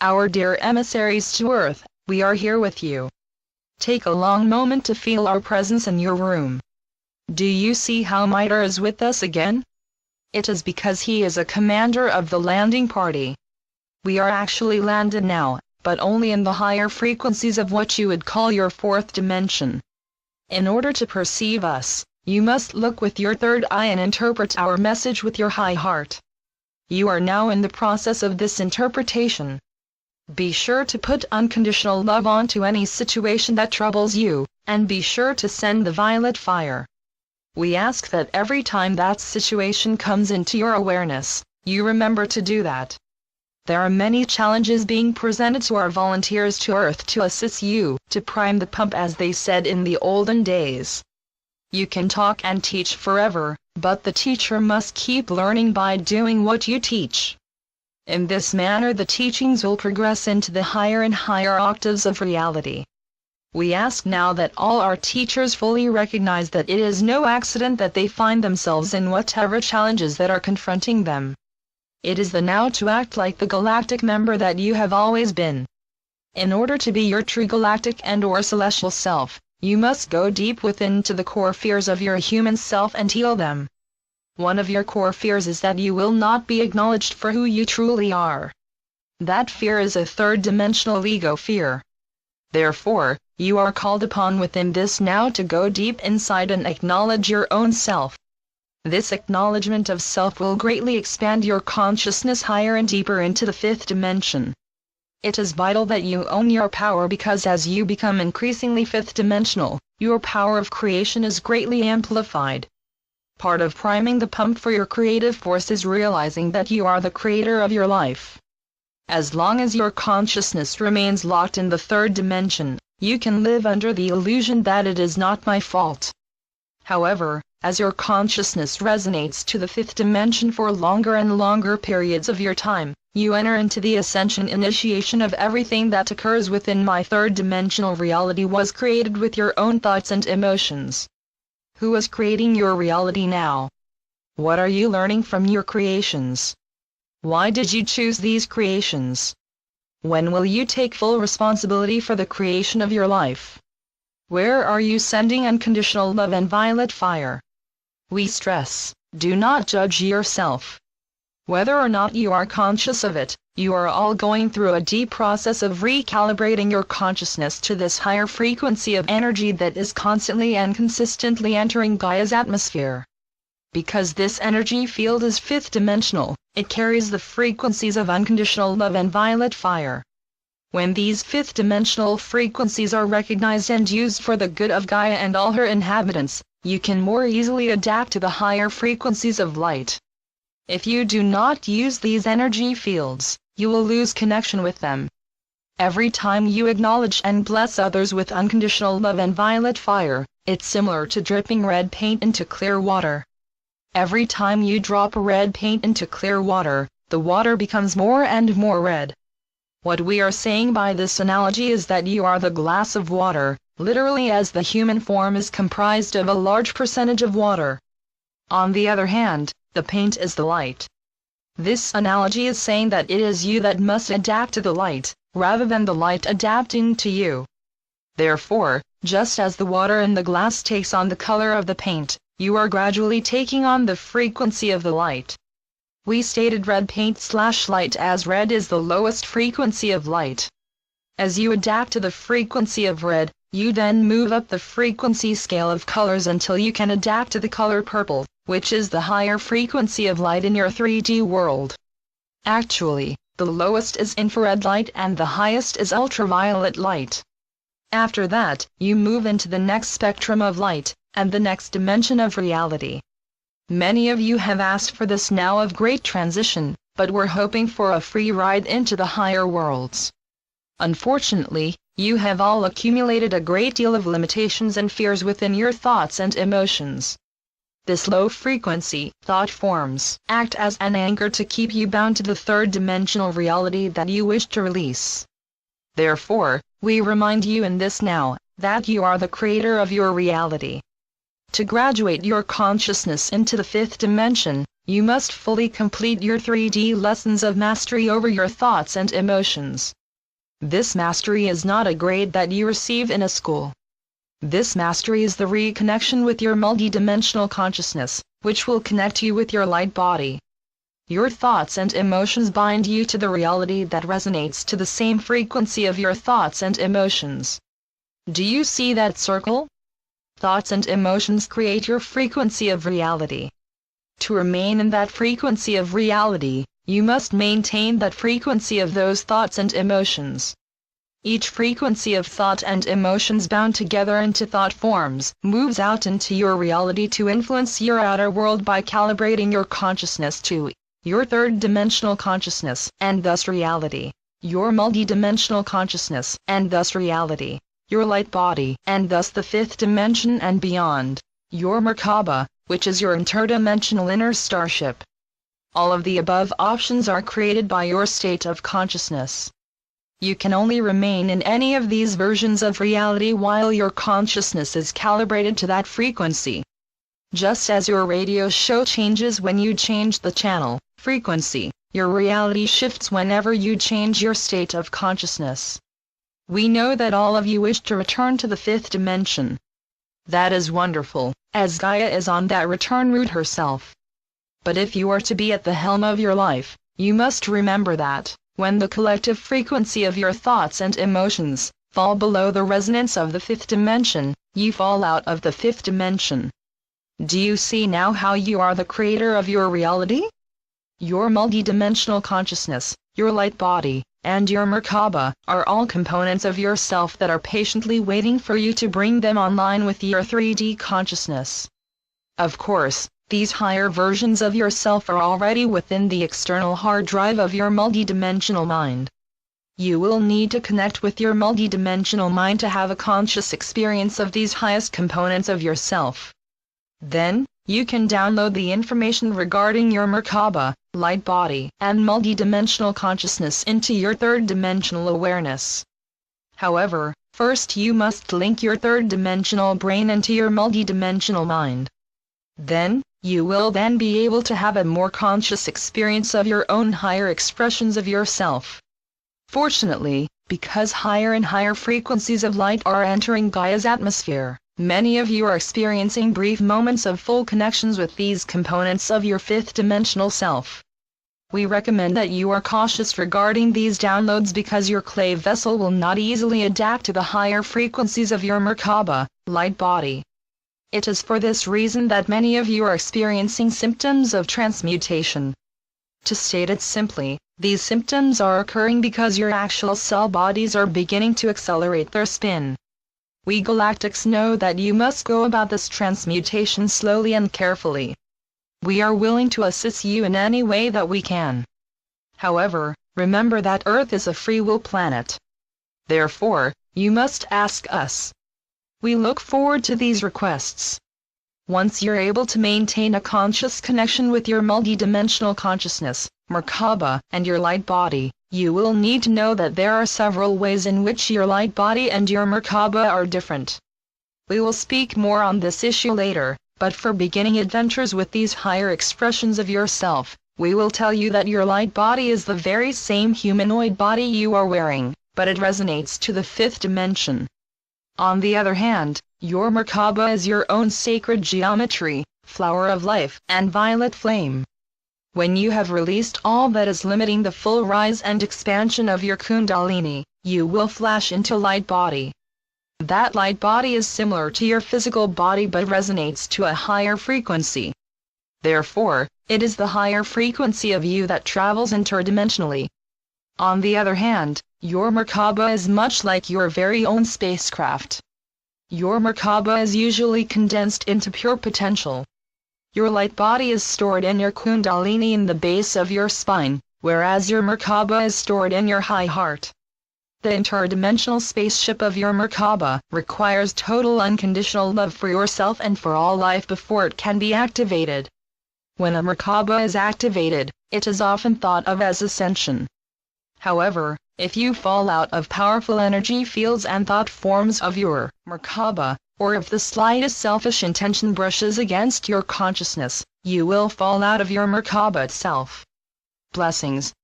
Our dear emissaries to Earth, we are here with you. Take a long moment to feel our presence in your room. Do you see how Mitre is with us again? It is because he is a commander of the landing party. We are actually landed now, but only in the higher frequencies of what you would call your fourth dimension. In order to perceive us, you must look with your third eye and interpret our message with your high heart. You are now in the process of this interpretation. Be sure to put unconditional love onto any situation that troubles you, and be sure to send the violet fire. We ask that every time that situation comes into your awareness, you remember to do that. There are many challenges being presented to our volunteers to Earth to assist you, to prime the pump as they said in the olden days. You can talk and teach forever, but the teacher must keep learning by doing what you teach. In this manner the teachings will progress into the higher and higher octaves of reality. We ask now that all our teachers fully recognize that it is no accident that they find themselves in whatever challenges that are confronting them. It is the now to act like the galactic member that you have always been. In order to be your true galactic and/or celestial self, you must go deep within to the core fears of your human self and heal them. One of your core fears is that you will not be acknowledged for who you truly are. That fear is a third-dimensional ego fear. Therefore, you are called upon within this now to go deep inside and acknowledge your own self. This acknowledgement of self will greatly expand your consciousness higher and deeper into the fifth dimension. It is vital that you own your power because as you become increasingly fifth-dimensional, your power of creation is greatly amplified. Part of priming the pump for your creative force is realizing that you are the creator of your life. As long as your consciousness remains locked in the third dimension, you can live under the illusion that it is not my fault. However, as your consciousness resonates to the fifth dimension for longer and longer periods of your time, you enter into the ascension initiation of everything that occurs within my third-dimensional reality was created with your own thoughts and emotions. Who is creating your reality now? What are you learning from your creations? Why did you choose these creations? When will you take full responsibility for the creation of your life? Where are you sending unconditional love and violet fire? We stress, do not judge yourself. Whether or not you are conscious of it, you are all going through a deep process of recalibrating your consciousness to this higher frequency of energy that is constantly and consistently entering Gaia's atmosphere. Because this energy field is fifth-dimensional, it carries the frequencies of unconditional love and violet fire. When these fifth-dimensional frequencies are recognized and used for the good of Gaia and all her inhabitants, you can more easily adapt to the higher frequencies of light. If you do not use these energy fields, you will lose connection with them. Every time you acknowledge and bless others with unconditional love and violet fire, it's similar to dripping red paint into clear water. Every time you drop red paint into clear water, the water becomes more and more red. What we are saying by this analogy is that you are the glass of water, literally as the human form is comprised of a large percentage of water. On the other hand, the paint is the light. This analogy is saying that it is you that must adapt to the light, rather than the light adapting to you. Therefore, just as the water in the glass takes on the color of the paint, you are gradually taking on the frequency of the light. We stated red paint/light as red is the lowest frequency of light. As you adapt to the frequency of red, you then move up the frequency scale of colors until you can adapt to the color purple, which is the higher frequency of light in your 3D world. Actually, the lowest is infrared light and the highest is ultraviolet light. After that, you move into the next spectrum of light, and the next dimension of reality. Many of you have asked for this now of great transition, but were hoping for a free ride into the higher worlds. Unfortunately, you have all accumulated a great deal of limitations and fears within your thoughts and emotions. This low-frequency thought forms act as an anchor to keep you bound to the third-dimensional reality that you wish to release. Therefore, we remind you in this now, that you are the creator of your reality. To graduate your consciousness into the fifth dimension, you must fully complete your 3D lessons of mastery over your thoughts and emotions. This mastery is not a grade that you receive in a school. This mastery is the reconnection with your multidimensional consciousness, which will connect you with your light body. Your thoughts and emotions bind you to the reality that resonates to the same frequency of your thoughts and emotions. Do you see that circle? Thoughts and emotions create your frequency of reality. To remain in that frequency of reality, you must maintain that frequency of those thoughts and emotions. Each frequency of thought and emotions bound together into thought forms moves out into your reality to influence your outer world by calibrating your consciousness to your third-dimensional consciousness, and thus reality, your multidimensional consciousness, and thus reality, your light body, and thus the fifth dimension and beyond, your Merkaba, which is your interdimensional inner starship. All of the above options are created by your state of consciousness. You can only remain in any of these versions of reality while your consciousness is calibrated to that frequency. Just as your radio show changes when you change the channel frequency, your reality shifts whenever you change your state of consciousness. We know that all of you wish to return to the fifth dimension. That is wonderful, as Gaia is on that return route herself. But if you are to be at the helm of your life, you must remember that when the collective frequency of your thoughts and emotions fall below the resonance of the fifth dimension, you fall out of the fifth dimension. Do you see now how you are the creator of your reality? Your multidimensional consciousness, your light body, and your Merkaba are all components of yourself that are patiently waiting for you to bring them online with your 3D consciousness. Of course, these higher versions of yourself are already within the external hard drive of your multidimensional mind. You will need to connect with your multidimensional mind to have a conscious experience of these highest components of yourself. Then, you can download the information regarding your Merkaba, light body, and multidimensional consciousness into your third-dimensional awareness. However, first you must link your third-dimensional brain into your multidimensional mind. Then, you will then be able to have a more conscious experience of your own higher expressions of yourself. Fortunately, because higher and higher frequencies of light are entering Gaia's atmosphere, many of you are experiencing brief moments of full connections with these components of your fifth-dimensional self. We recommend that you are cautious regarding these downloads because your clay vessel will not easily adapt to the higher frequencies of your Merkaba, light body. It is for this reason that many of you are experiencing symptoms of transmutation. To state it simply, these symptoms are occurring because your actual cell bodies are beginning to accelerate their spin. We galactics know that you must go about this transmutation slowly and carefully. We are willing to assist you in any way that we can. However, remember that Earth is a free will planet. Therefore, you must ask us. We look forward to these requests. Once you're able to maintain a conscious connection with your multidimensional consciousness, Merkaba, and your light body, you will need to know that there are several ways in which your light body and your Merkaba are different. We will speak more on this issue later, but for beginning adventures with these higher expressions of yourself, we will tell you that your light body is the very same humanoid body you are wearing, but it resonates to the fifth dimension. On the other hand, your Merkaba is your own sacred geometry, flower of life, and violet flame. When you have released all that is limiting the full rise and expansion of your Kundalini, you will flash into light body. That light body is similar to your physical body but resonates to a higher frequency. Therefore, it is the higher frequency of you that travels interdimensionally. On the other hand, your Merkaba is much like your very own spacecraft. Your Merkaba is usually condensed into pure potential. Your light body is stored in your Kundalini in the base of your spine, whereas your Merkaba is stored in your high heart. The interdimensional spaceship of your Merkaba requires total unconditional love for yourself and for all life before it can be activated. When a Merkaba is activated, it is often thought of as ascension. However, if you fall out of powerful energy fields and thought forms of your Merkaba, or if the slightest selfish intention brushes against your consciousness, you will fall out of your Merkaba itself. Blessings.